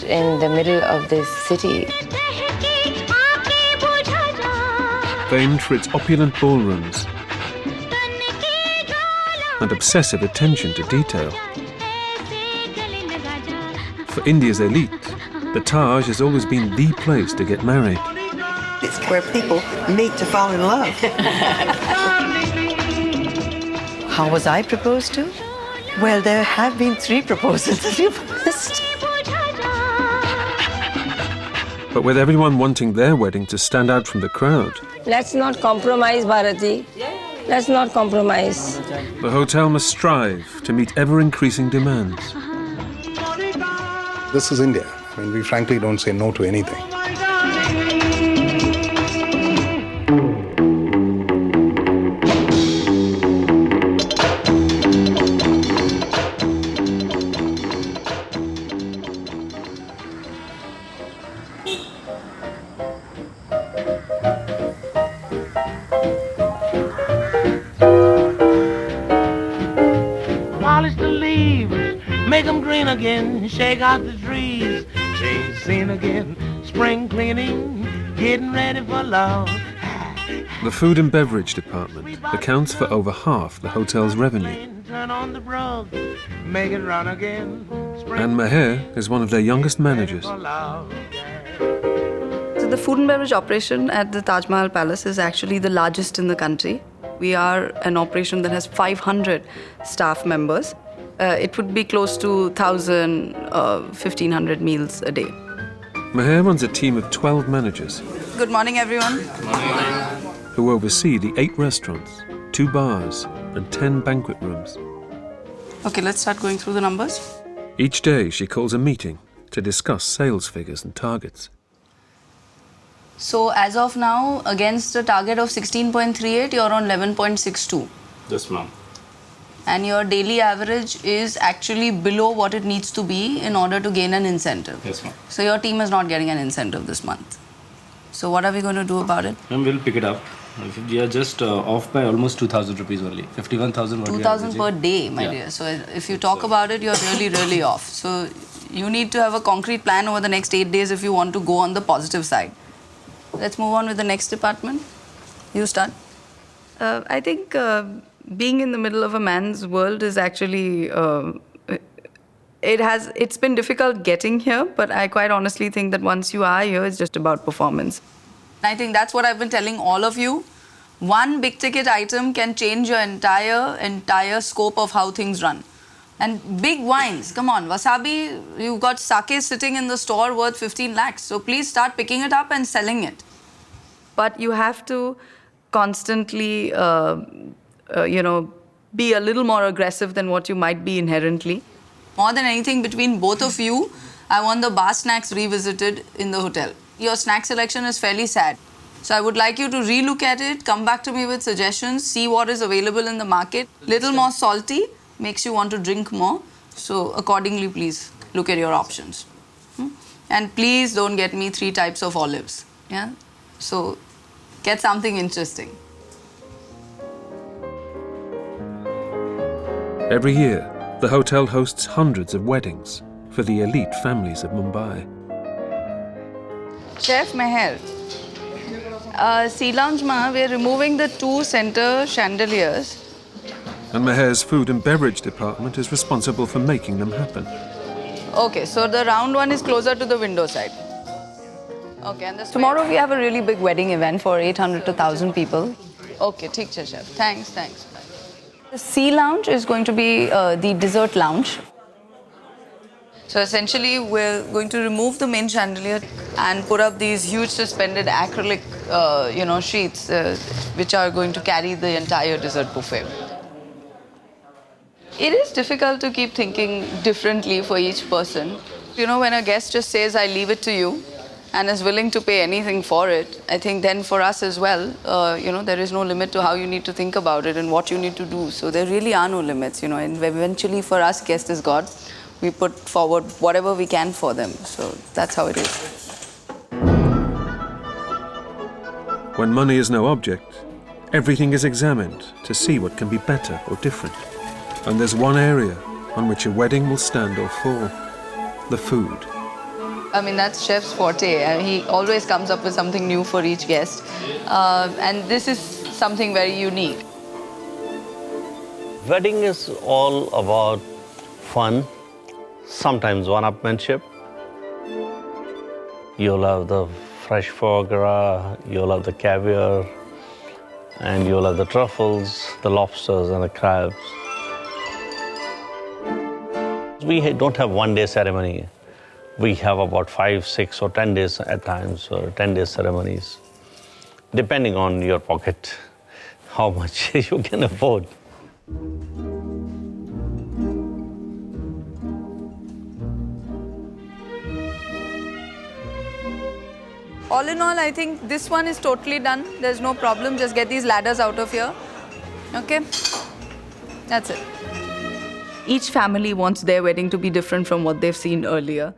in the middle of this city. Famed for its opulent ballrooms and obsessive attention to detail. For India's elite, the Taj has always been the place to get married. It's where people meet to fall in love. How was I proposed to? Well, there have been 3 proposals that you've missed. But with everyone wanting their wedding to stand out from the crowd, Let's not compromise, Bharati. Let's not compromise. the hotel must strive to meet ever-increasing demands. This is India. I mean, we frankly don't say no to anything. Polish the leaves, make them green again, shake out the trees, change the scene again, spring cleaning, getting ready for love. The food and beverage department accounts for over half the hotel's revenue. Turn on the rug, make it run again, spring And Meher is one of their youngest managers. for love. So the food and beverage operation at the Taj Mahal Palace is actually the largest in the country. We are an operation that has 500 staff members. It would be close to 1,000, 1,500 meals a day. Meher runs a team of 12 managers Good morning, everyone. who oversee the 8 restaurants, 2 bars, and 10 banquet rooms. Okay, let's start going through the numbers. Each day, she calls a meeting to discuss sales figures and targets. So as of now, against a target of 16.38, you're on 11.62. This month. And your daily average is actually below what it needs to be in order to gain an incentive. Yes, ma'am. So your team is not getting an incentive this month. So what are we going to do about it? Ma'am, we'll pick it up. We are just off by almost 2,000 rupees only. 51,000. 2,000 per day, my dear. So if you talk about it, you're really, really off. So you need to have a concrete plan over the next 8 days if you want to go on the positive side. Let's move on with the next department. You start. I think being in the middle of a man's world is actually, it's been difficult getting here, but I quite honestly think that once you are here, it's just about performance. I think that's what I've been telling all of you. One big ticket item can change your entire scope of how things run. And big wines, come on, Wasabi, you've got sake sitting in the store worth 15 lakhs. So please start picking it up and selling it. But you have to constantly, be a little more aggressive than what you might be inherently. More than anything, between both of you, I want the bar snacks revisited in the hotel. Your snack selection is fairly sad. So I would like you to relook at it, come back to me with suggestions, see what is available in the market. Little more salty, makes you want to drink more. So accordingly, please look at your options. And please don't get me 3 types of olives. Yeah? So get something interesting. Every year, the hotel hosts hundreds of weddings for the elite families of Mumbai. Chef Meher, Sea Lounge Ma, we're removing the 2 center chandeliers. And Meher's food and beverage department is responsible for making them happen. Okay, so the round one is closer to the window side. Okay, and tomorrow we have a really big wedding event for 800 to 1,000 people. Okay, theek hai, chef. Thanks. The Sea Lounge is going to be the dessert lounge. So essentially, we're going to remove the main chandelier and put up these huge suspended acrylic, sheets, which are going to carry the entire dessert buffet. It is difficult to keep thinking differently for each person. When a guest just says, I leave it to you, and is willing to pay anything for it, I think then for us as well, there is no limit to how you need to think about it and what you need to do. So there really are no limits, and eventually for us, guest is God. We put forward whatever we can for them. So that's how it is. When money is no object, everything is examined to see what can be better or different. And there's one area on which a wedding will stand or fall: the food. I mean, that's chef's forte. He always comes up with something new for each guest. And this is something very unique. Wedding is all about fun, sometimes one-upmanship. You'll have the fresh foie gras, you'll have the caviar, and you'll have the truffles, the lobsters and the crabs. We don't have one-day ceremony. We have about 5, 6 or 10 days at times, or 10-day ceremonies, depending on your pocket, how much you can afford. All in all, I think this one is totally done. There's no problem. Just get these ladders out of here. Okay? That's it. Each family wants their wedding to be different from what they've seen earlier.